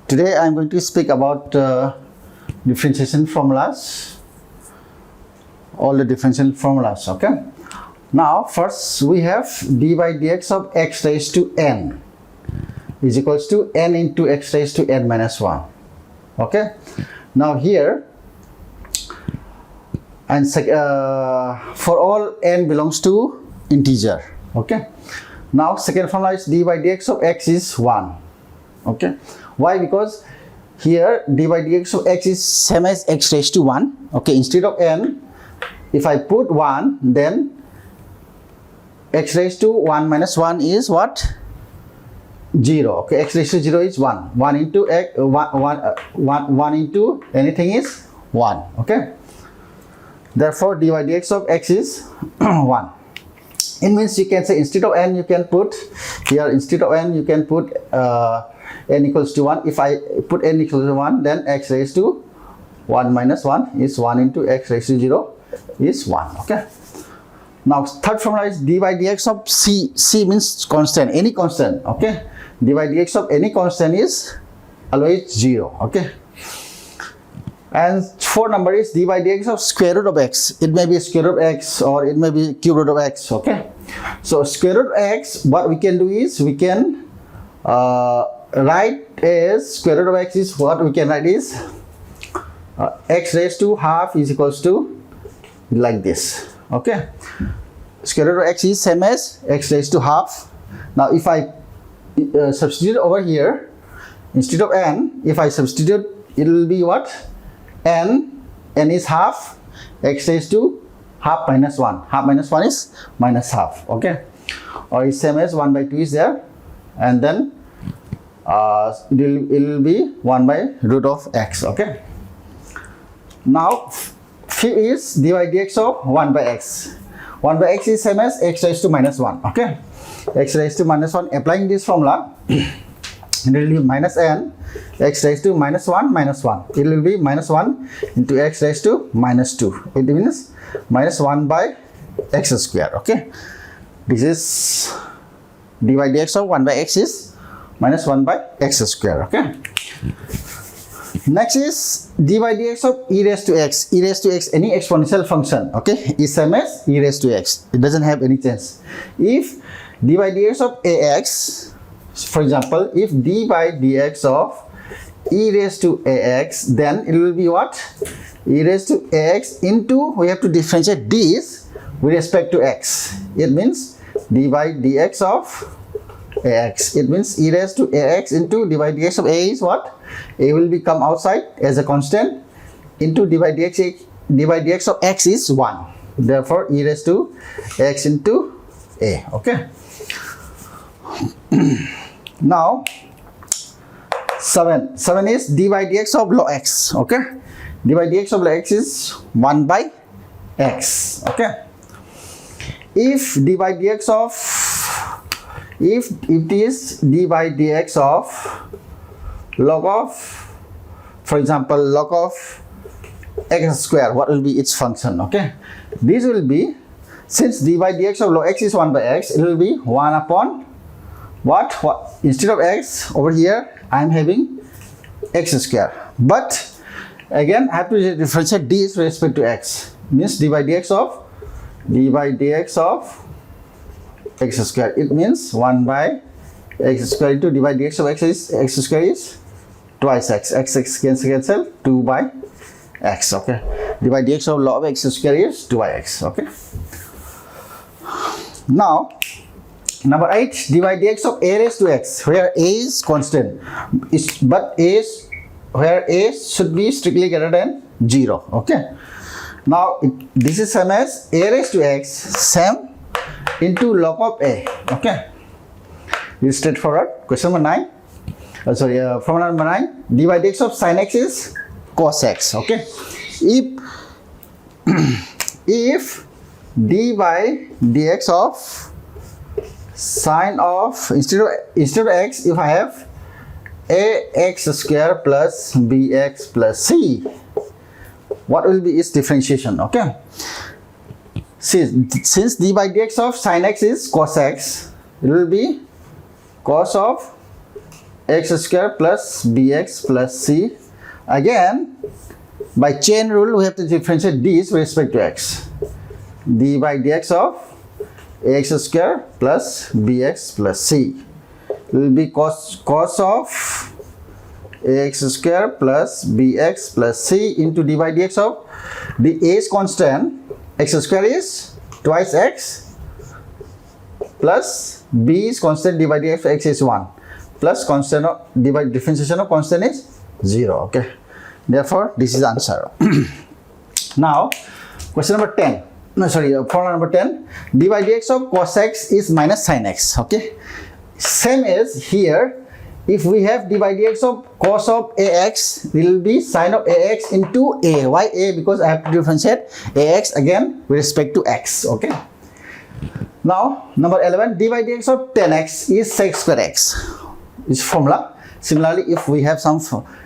Today I am going to speak about differentiation formulas, all the differential formulas. Okay. Now first we have d by dx of x raised to n is equals to n into x raised to n minus 1. Okay. Now here, and for all n belongs to integer. Okay. Now second formula is d by dx of x is 1. Okay. Why? Because here d by dx of x is same as x raised to 1. Okay. Instead of n, if I put 1, then x raised to 1 minus 1 is what? 0. Okay. X raised to 0 is 1. 1 into x, 1 into anything is 1. Okay. Therefore d by dx of x is 1. It means you can say instead of n, you can put here, instead of n, you can put n equals to 1. If I put n equals to 1, then x raised to 1 minus 1 is 1 into x raised to 0 is 1. Okay. Now third formula is d by dx of c. C means constant, any constant. Okay. D by dx of any constant is always 0. Okay. And fourth number is d by dx of square root of x. It may be square root of x or it may be cube root of x. Okay. So square root of x, what we can do is we can write as square root of x is what we can write is x raised to half is equals to like this. Okay. Square root of x is same as x raised to half. Now if I substitute over here, instead of n, if I substitute, it will be what? N is half, x raised to half minus 1. Half minus 1 is minus half. Okay. Or is same as 1 by 2 is there, and then it will be 1 by root of x. Okay. Now fifth is d by dx of 1 by x. 1 by x is same as x raised to minus 1. Okay. X raised to minus 1. Applying this formula, it will be minus n x raised to minus 1 minus 1. It will be minus 1 into x raised to minus 2. It means minus 1 by x square. Okay. This is d by dx of 1 by x is minus 1 by x square. Okay. Next is d by dx of e raised to x. E raised to x, any exponential function, okay, is same as e raised to x. It doesn't have any change. If d by dx of ax, for example, if d by dx of e raised to ax, then it will be what? E raised to ax into, we have to differentiate this with respect to x. It means d by dx of ax. It means e raised to ax into d by dx of a is what? A will become outside as a constant into d by dx of x is 1. Therefore, e raised to x into a. Okay. Now 7 is d by dx of log x. Okay. D by dx of log x is 1 by x. Okay. If d by dx of, if it is d by dx of log of, for example, log of x square, what will be its function? Okay. This will be, since d by dx of log x is 1 by x, it will be 1 upon what? Instead of x, over here I am having x square. But again I have to differentiate this with respect to x. Means d by dx of x square. It means 1 by x square into d by dx of x square is twice x. X cancel 2 by x. Okay. D by dx of log of x square is 2 by x. Okay. Now number 8, d by dx of a raised to x, where a is constant, but where a should be strictly greater than 0. Okay. Now this is same as a raised to x, same into log of a. Okay. This is straightforward. Question number 9. Formula number 9. D by dx of sin x is cos x. Okay. If d by dx of sine of, instead of x, if I have ax square plus bx plus c, what will be its differentiation? Okay. Since d by dx of sin x is cos x, it will be cos of x square plus bx plus c. Again, by chain rule, we have to differentiate these with respect to x. d by dx of ax square plus bx plus c will be cos of ax square plus bx plus c into d by dx of the a is constant, x square is twice x, plus b is constant, d by dx of x is 1, plus constant of d by differentiation of constant is 0. Okay, therefore this is answer. Now question number 10. No, sorry, formula number 10. d by dx of cos x is minus sin x. Okay, same as here. If we have d by dx of cos of ax, will be sin of ax into a. Why a? Because I have to differentiate ax again with respect to x. Okay. Now number 11. d by dx of 10x is sec square x. Is formula. Similarly, if we have some,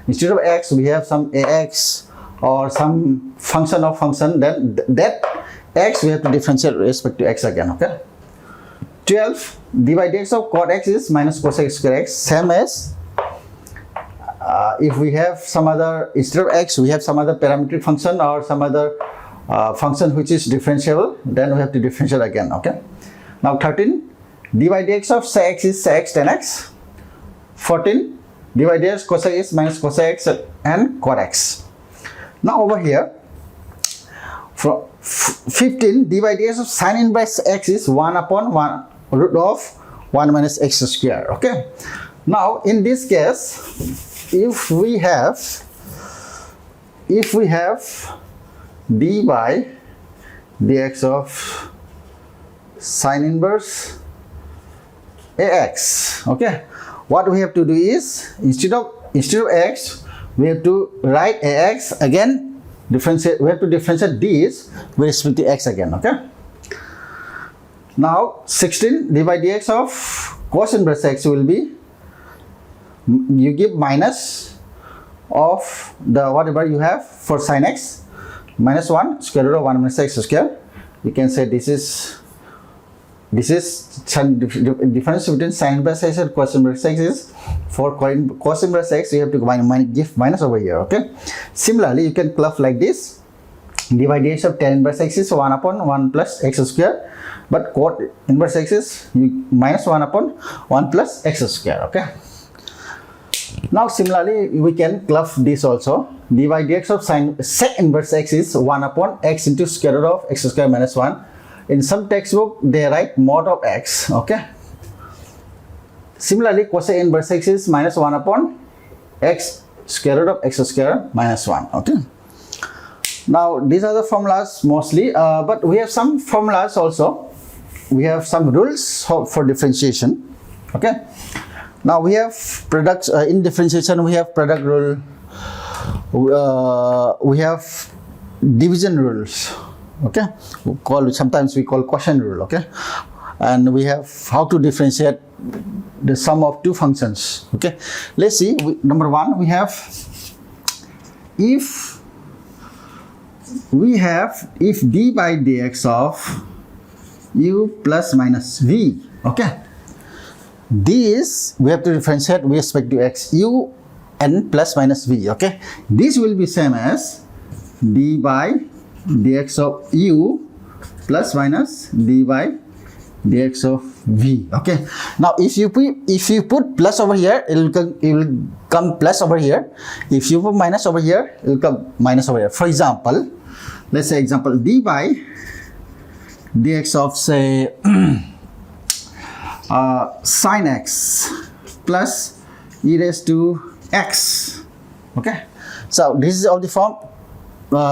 instead of x, we have some ax or some function of function, then that x we have to differentiate with respect to x again. Okay. 12. d by dx of cot x is minus cosec square x. Same as if we have some other, instead of x, we have some other parametric function or some other function which is differentiable, then we have to differentiate again. Okay. Now 13. d by dx of sec x is sec x tan x. 14. d by dx cosec is minus cosec x and cot x. Now over here, from 15, d by dx of sin inverse x is 1 upon 1 root of 1 minus x square. Okay. Now in this case, if we have d by dx of sin inverse ax, okay, what we have to do is, instead of x, we have to write ax again, differentiate, we have to differentiate these with respect to x again. Okay. Now 16, d by dx of cos inverse x will be, you give minus of the whatever you have for sin x, minus 1 square root of 1 minus x square. You can say this is difference between sin inverse x and cos inverse x is, for cos inverse x you have to give minus over here. Okay. Similarly, you can club like this, d by dx of tan inverse x is 1 upon 1 plus x square, but cot inverse x is minus 1 upon 1 plus x square. Okay. Now similarly, we can club this also. d by dx of sec inverse x is 1 upon x into square root of x square minus 1. In some textbook, they write mod of x. Okay. Similarly, cosec inverse x is minus 1 upon x square root of x square minus 1. Okay. Now these are the formulas mostly, but we have some formulas also. We have some rules for differentiation. Okay. Now we have products in differentiation. We have product rule. We have division rules. Okay. Sometimes we call quotient rule. Okay. And we have how to differentiate the sum of two functions. Okay. Let's see. Number 1, we have if d by dx of u plus minus v, okay, this we have to differentiate with respect to x, u and plus minus v. Okay, this will be same as d by dx of u plus minus d by dx of v. Okay, now if you put plus over here, it will come plus over here. If you put minus over here, it will come minus over here. For example, let's say example, d by dx of say sin x plus e raised to x. Okay, so this is of the form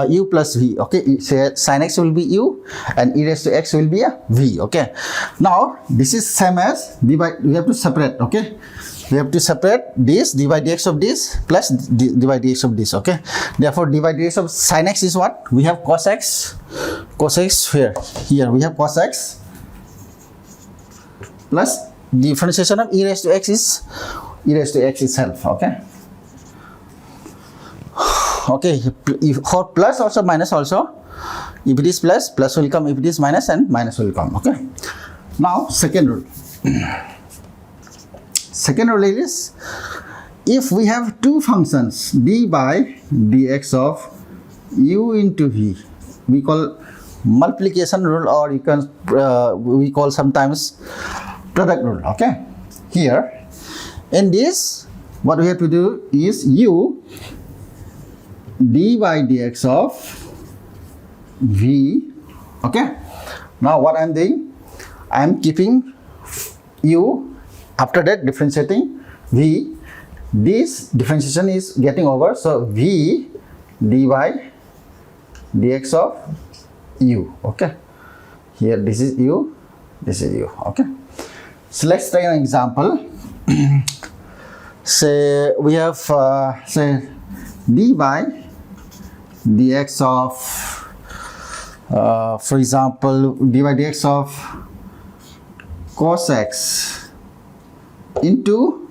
u plus v. Okay, so sin x will be u and e raised to x will be a v. Okay, now this is same as d by, we have to separate. Okay, we have to separate this d by dx of this plus d by dx of this. Okay, therefore d by dx of sin x is what? We have cos x here we have cos x plus differentiation of e raised to x is e raised to x itself. Okay. Okay, for plus also minus also, if it is plus, plus will come, if it is minus, and minus will come. Okay. Now second rule. Second rule is if we have two functions, d by dx of u into v, we call multiplication rule, or you can we call sometimes product rule. Okay, here in this, what we have to do is u d by dx of v. Okay, now what I'm doing, I'm keeping u, after that differentiating v. This differentiation is getting over, so v d by dx of u. Okay, here this is u, this is u. Okay, so let's try an example. Say we have say d by dx of for example, d by dx of cos x into,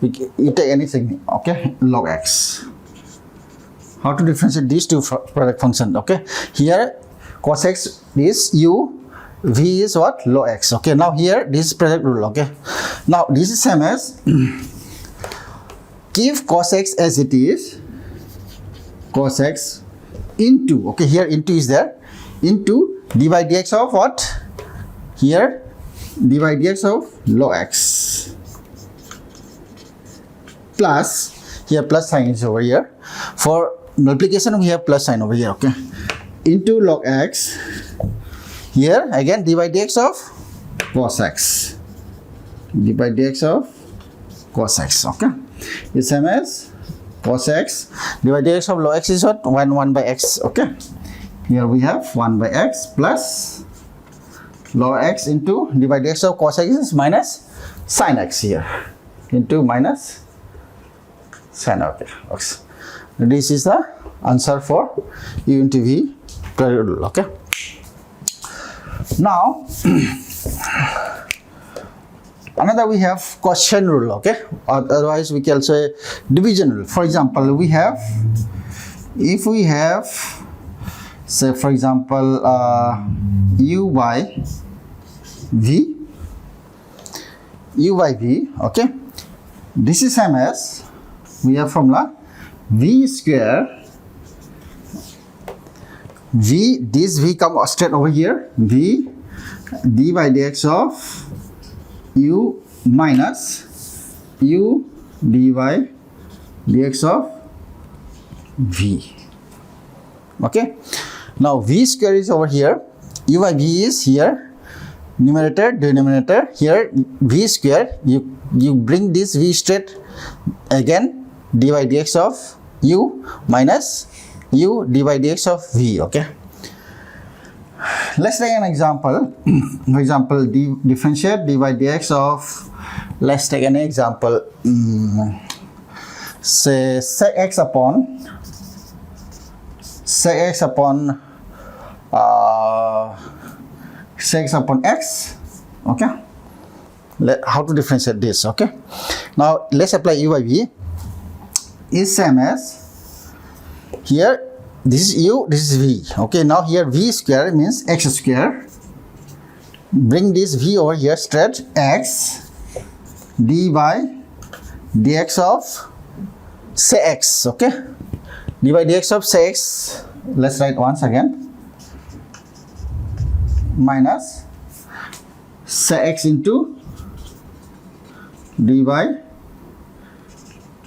you take anything, okay, log x. How to differentiate these two product functions? Okay, here cos x is u, v is what, log x. Okay, now here this is product rule. Okay, now this is same as keep cos x as it is, cos x into, okay, here into is there, into d by dx of what, here d by dx of log x, plus, here plus sign is over here. For multiplication we have plus sign over here. Okay, into log x, here again d by dx of cos x, d by dx of cos x. Okay, the same as cos x d by dx of log x is what, 1 by x. Okay, here we have 1 by x plus log x into d by dx of cos x is minus sin x, here into minus sin x. This is the answer for u into v product rule. Okay, now another we have quotient rule. Okay, otherwise we can say division rule. For example, we have, if we have, say for example, u by v, u by v. Okay, this is same as, we have formula v square, v, this v come straight over here, v d by dx of u minus u d by dx of v. Okay, now v square is over here, u by v is here, numerator denominator, here v square, you bring this v straight, again d by dx of u minus u d by dx of v. Okay, let's take an example. For example, differentiate d by dx of, let's take an example, say sec x upon sec x upon x. Okay, how to differentiate this? Okay, now let's apply u by v is same as, here this is u, this is v. Okay, now here v square means x square, bring this v over here straight, x d by dx of sec x. Okay, d by dx of sec x, let's write once again, minus sec x into d by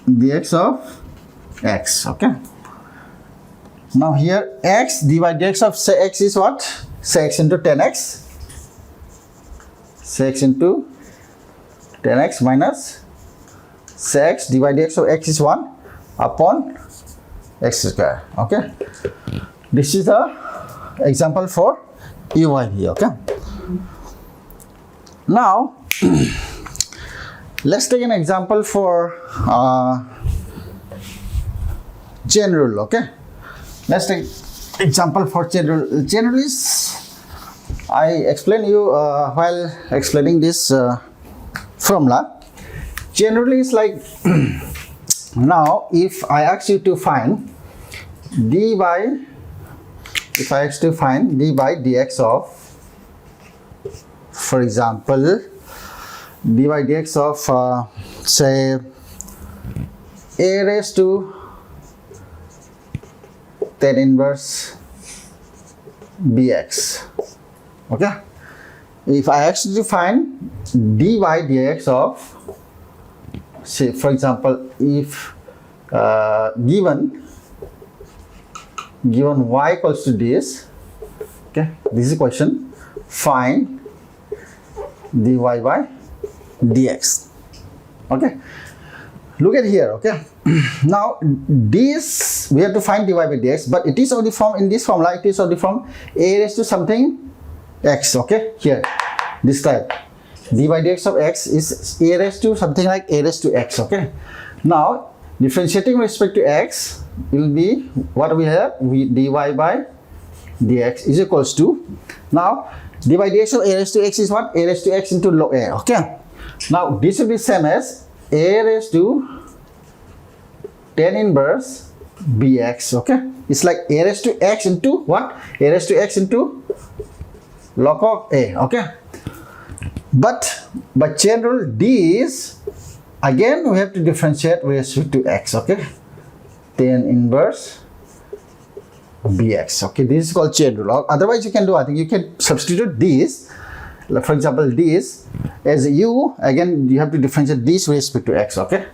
dx of x. Okay, now here x d by dx of sec x is what, sec x into 10x, sec x into 10x minus sec x d by dx of x is 1 upon x square. Okay, this is the example for u by v. Okay, now let's take an example for chain rule. Okay, let's take example for chain rule. Chain rule is, I explain you while explaining this formula. Chain rule is like now if I ask you to find d by, if I ask to find d by dx of, for example, d by dx of say a raised to tan inverse bx. Okay, if I actually define dy dx of, say for example, if given y equals to this, okay, this is a question, find dy by dx. Okay, look at here. Okay, now this we have to find dy by dx, but it is only from, in this formula it is only from a raised to something x. Okay, here this type dy by dx of x is a raised to something like a raised to x. Okay, now differentiating with respect to x will be what we have, dy by dx is equals to, now dy by dx of a raised to x is what, a raised to x into log a. Okay, now this will be same as a raised to tan inverse bx. Okay, it's like a raised to x into what, a raised to x into log of a. Okay, but by general d is, again we have to differentiate with respect to x. Okay, tan inverse bx. Okay, this is called chain rule. Otherwise you can do, I think you can substitute this, for example this as u, again you have to differentiate this with respect to x. Okay,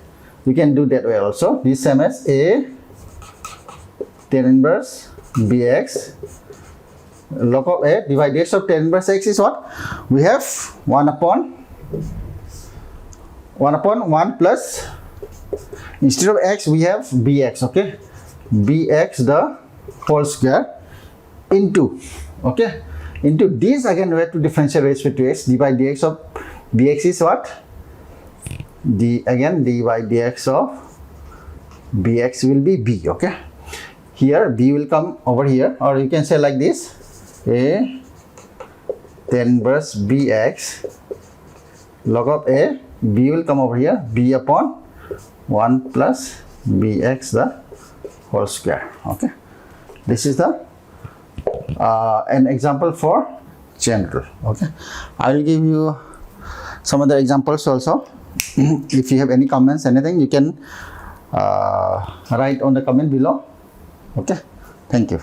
you can do that way also. This same as a tan inverse bx log of a divided dx of tan inverse x is what, we have 1 upon 1 plus, instead of x we have bx. Okay, bx the whole square into, okay, into this, again we have to differentiate with respect to x, dy by dx of bx is what, again dy by dx of bx will be b. Okay, here b will come over here, or you can say like this, a tan inverse bx log of a, b will come over here, b upon 1 plus bx the whole square. Okay, this is the an example for chain rule. Okay, I will give you some other examples also. If you have any comments, anything, you can write on the comment below. Okay, thank you.